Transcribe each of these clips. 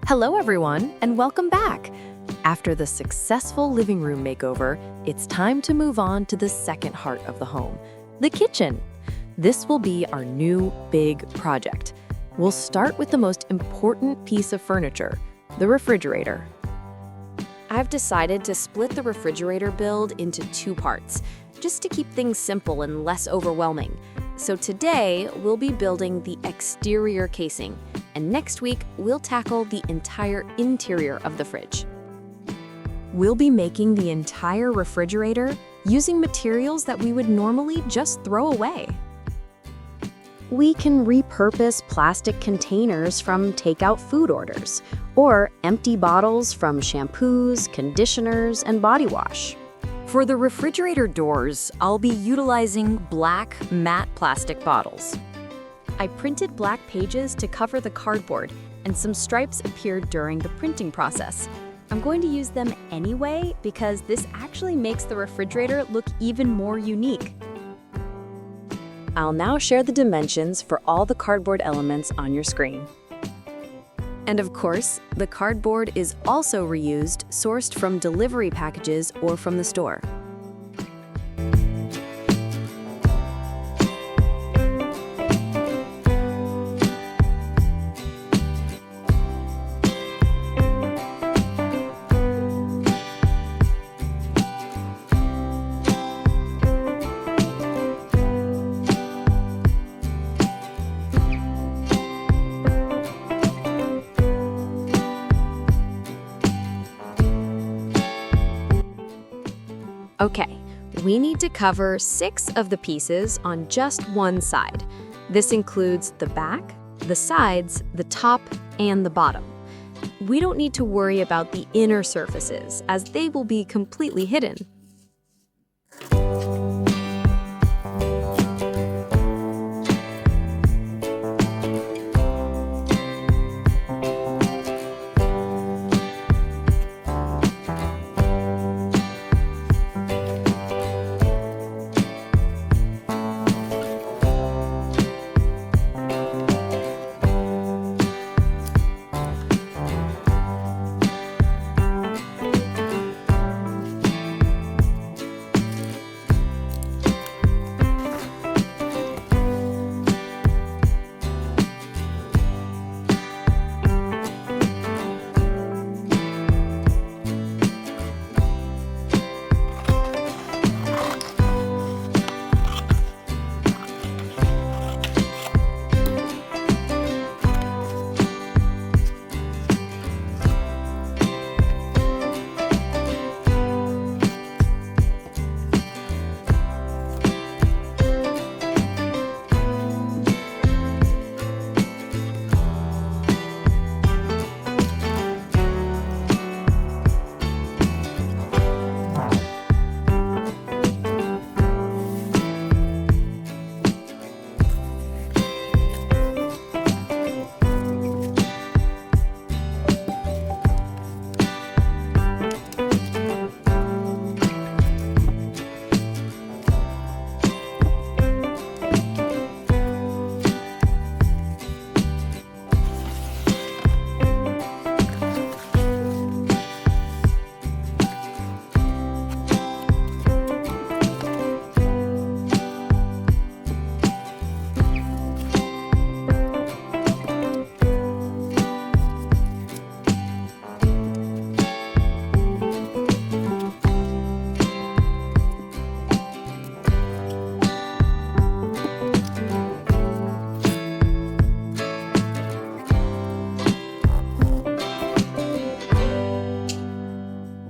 Hello, everyone, and welcome back. After the successful living room makeover, it's time to move on to the second heart of the home, the kitchen. This will be our new big project. We'll start with the most important piece of furniture, the refrigerator. I've decided to split the refrigerator build into two parts, just to keep things simple and less overwhelming. So today, we'll be building the exterior casing, and next week, we'll tackle the entire interior of the fridge. We'll be making the entire refrigerator using materials that we would normally just throw away. We can repurpose plastic containers from takeout food orders, or empty bottles from shampoos, conditioners, and body wash. For the refrigerator doors, I'll be utilizing black matte plastic bottles. I printed black pages to cover the cardboard, and some stripes appeared during the printing process. I'm going to use them anyway because this actually makes the refrigerator look even more unique. I'll now share the dimensions for all the cardboard elements on your screen. And of course, the cardboard is also reused, sourced from delivery packages or from the store. Okay, we need to cover 6 of the pieces on just one side. This includes the back, the sides, the top, and the bottom. We don't need to worry about the inner surfaces, as they will be completely hidden.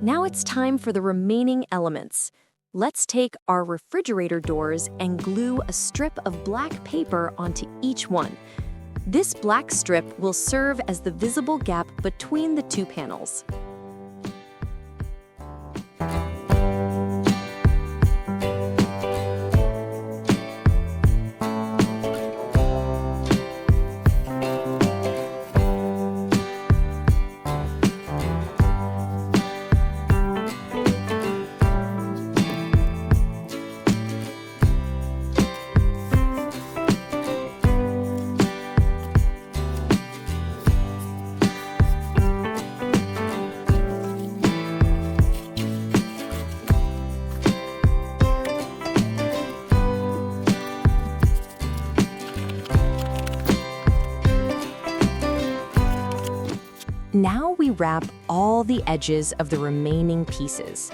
Now it's time for the remaining elements. Let's take our refrigerator doors and glue a strip of black paper onto each one. This black strip will serve as the visible gap between the two panels. wrap all the edges of the remaining pieces.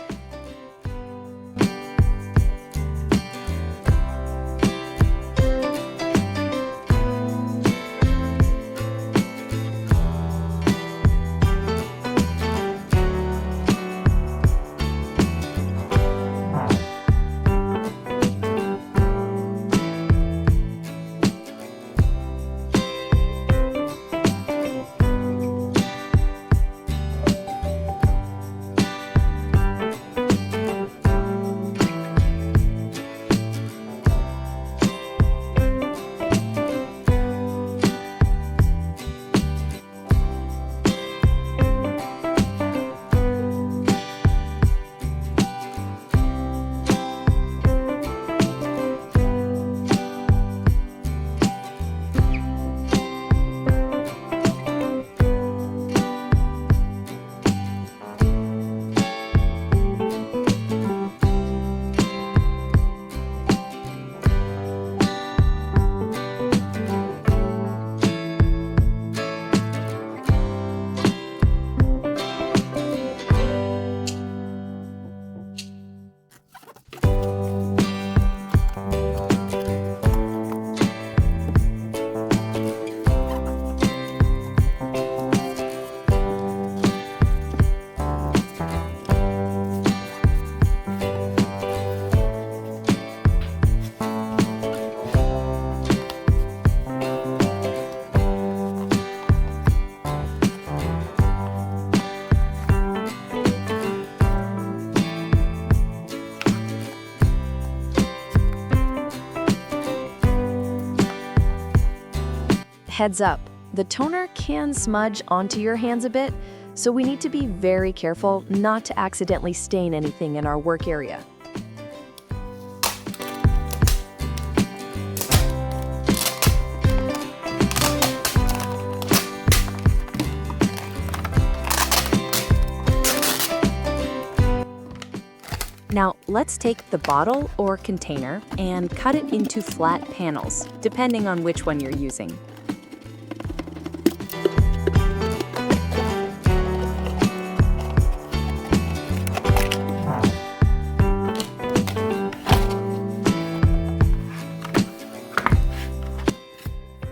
Heads up, the toner can smudge onto your hands a bit, so we need to be very careful not to accidentally stain anything in our work area. Now, let's take the bottle or container and cut it into flat panels, depending on which one you're using.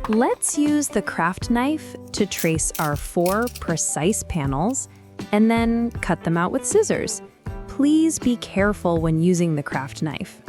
Let's use the craft knife to trace our 4 precise panels and then cut them out with scissors. Please be careful when using the craft knife.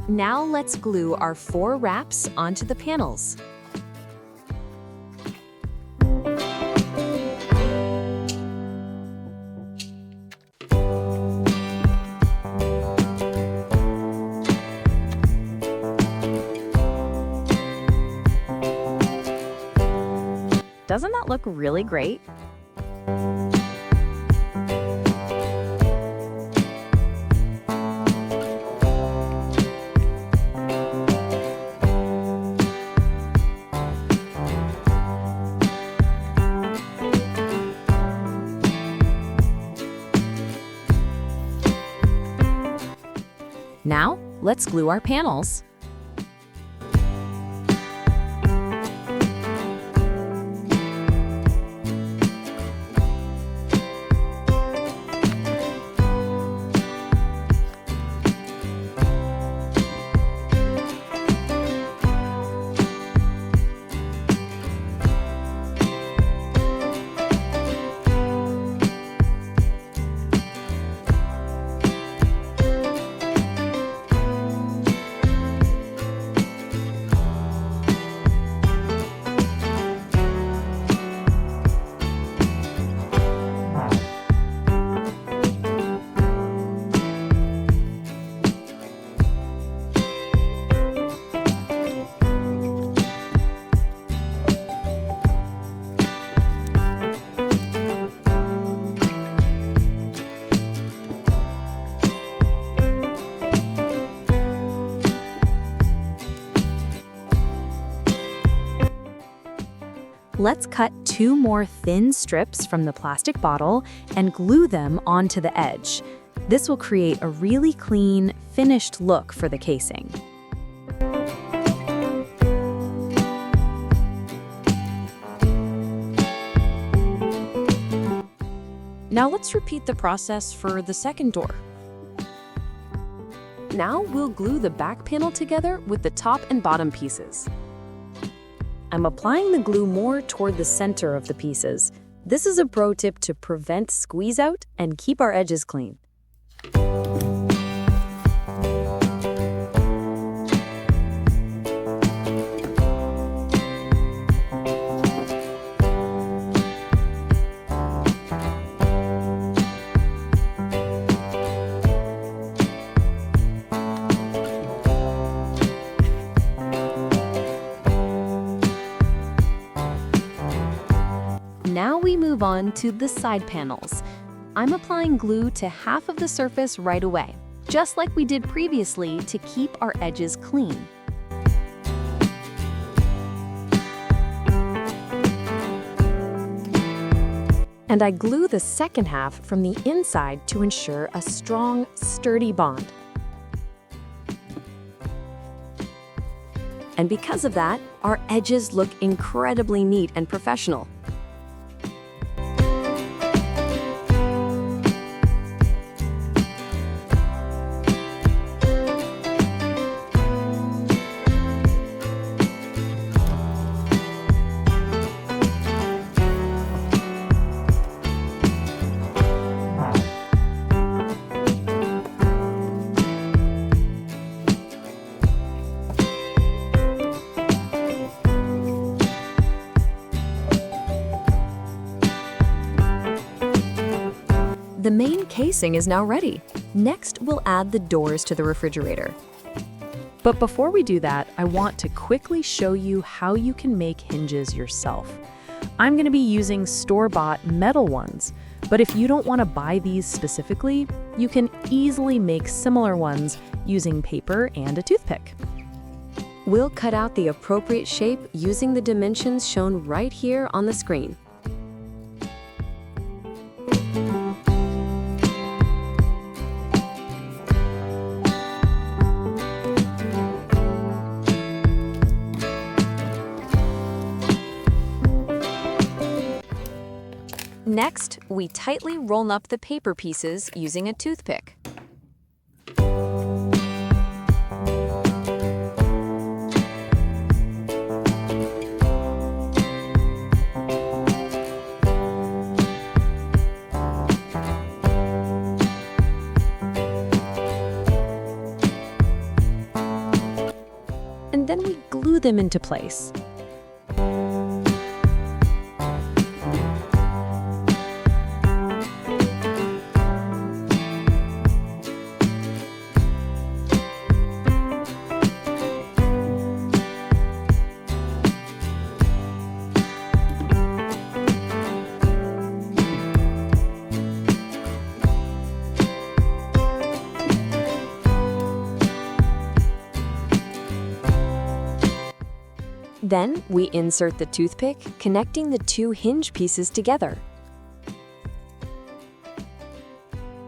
Now let's glue our 4 wraps onto the panels. Doesn't that look really great? Now, let's glue our panels. Let's cut 2 more thin strips from the plastic bottle and glue them onto the edge. This will create a really clean, finished look for the casing. Now let's repeat the process for the second door. Now we'll glue the back panel together with the top and bottom pieces. I'm applying the glue more toward the center of the pieces. This is a pro tip to prevent squeeze out and keep our edges clean. Now we move on to the side panels. I'm applying glue to half of the surface right away, just like we did previously to keep our edges clean. And I glue the second half from the inside to ensure a strong, sturdy bond. And because of that, our edges look incredibly neat and professional. The main casing is now ready. Next, we'll add the doors to the refrigerator. But before we do that, I want to quickly show you how you can make hinges yourself. I'm going to be using store-bought metal ones, but if you don't want to buy these specifically, you can easily make similar ones using paper and a toothpick. We'll cut out the appropriate shape using the dimensions shown right here on the screen. Next, we tightly roll up the paper pieces using a toothpick. And then we glue them into place. Then we insert the toothpick, connecting the 2 hinge pieces together.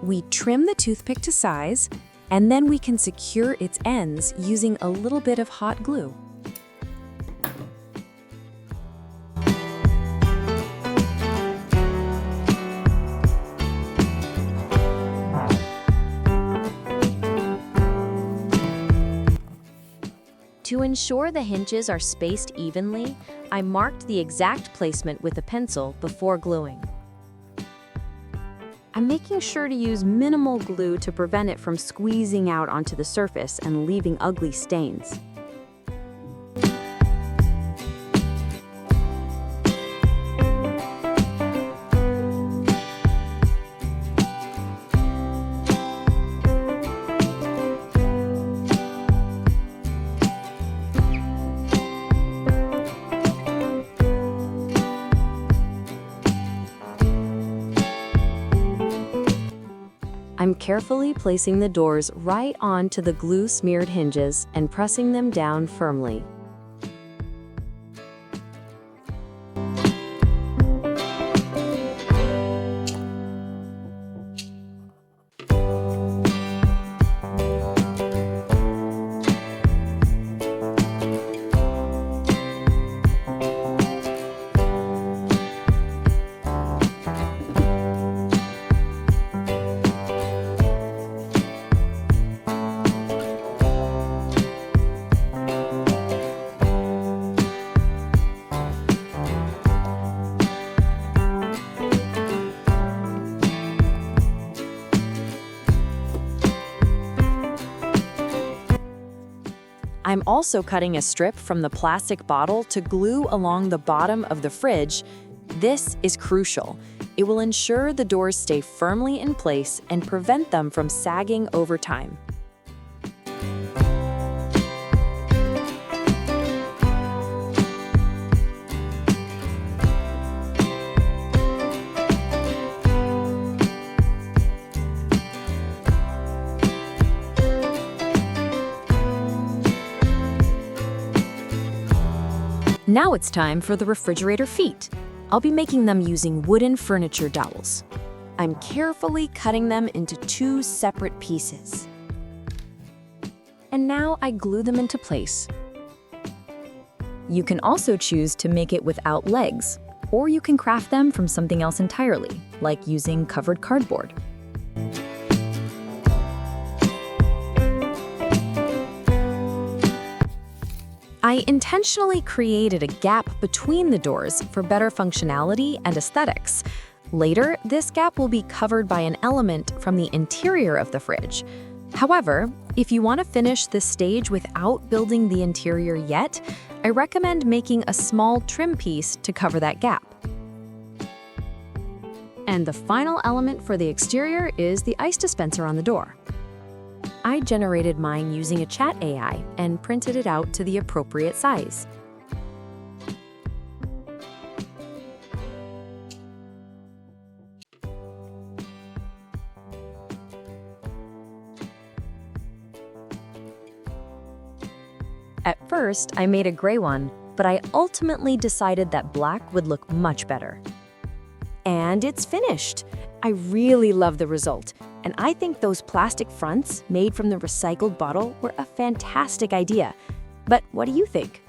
We trim the toothpick to size, and then we can secure its ends using a little bit of hot glue. To ensure the hinges are spaced evenly, I marked the exact placement with a pencil before gluing. I'm making sure to use minimal glue to prevent it from squeezing out onto the surface and leaving ugly stains. I'm carefully placing the doors right onto the glue-smeared hinges and pressing them down firmly. I'm also cutting a strip from the plastic bottle to glue along the bottom of the fridge. This is crucial. It will ensure the doors stay firmly in place and prevent them from sagging over time. Now it's time for the refrigerator feet. I'll be making them using wooden furniture dowels. I'm carefully cutting them into 2 separate pieces. And now I glue them into place. You can also choose to make it without legs, or you can craft them from something else entirely, like using covered cardboard. I intentionally created a gap between the doors for better functionality and aesthetics. Later, this gap will be covered by an element from the interior of the fridge. However, if you want to finish this stage without building the interior yet, I recommend making a small trim piece to cover that gap. And the final element for the exterior is the ice dispenser on the door. I generated mine using a chat AI and printed it out to the appropriate size. At first, I made a gray one, but I ultimately decided that black would look much better. And it's finished! I really love the result, and I think those plastic fronts made from the recycled bottle were a fantastic idea. But what do you think?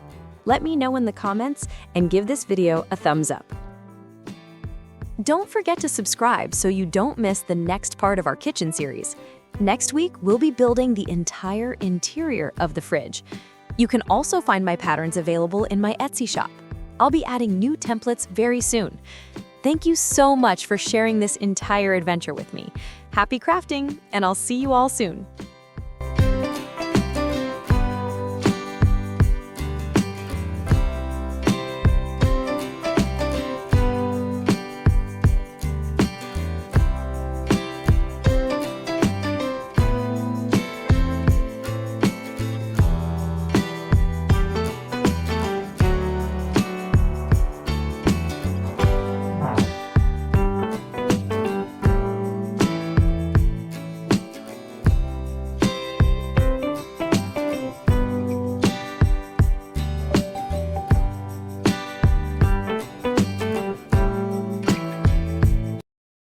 Let me know in the comments and give this video a thumbs up. Don't forget to subscribe so you don't miss the next part of our kitchen series. Next week, we'll be building the entire interior of the fridge. You can also find my patterns available in my Etsy shop. I'll be adding new templates very soon. Thank you so much for sharing this entire adventure with me. Happy crafting, and I'll see you all soon.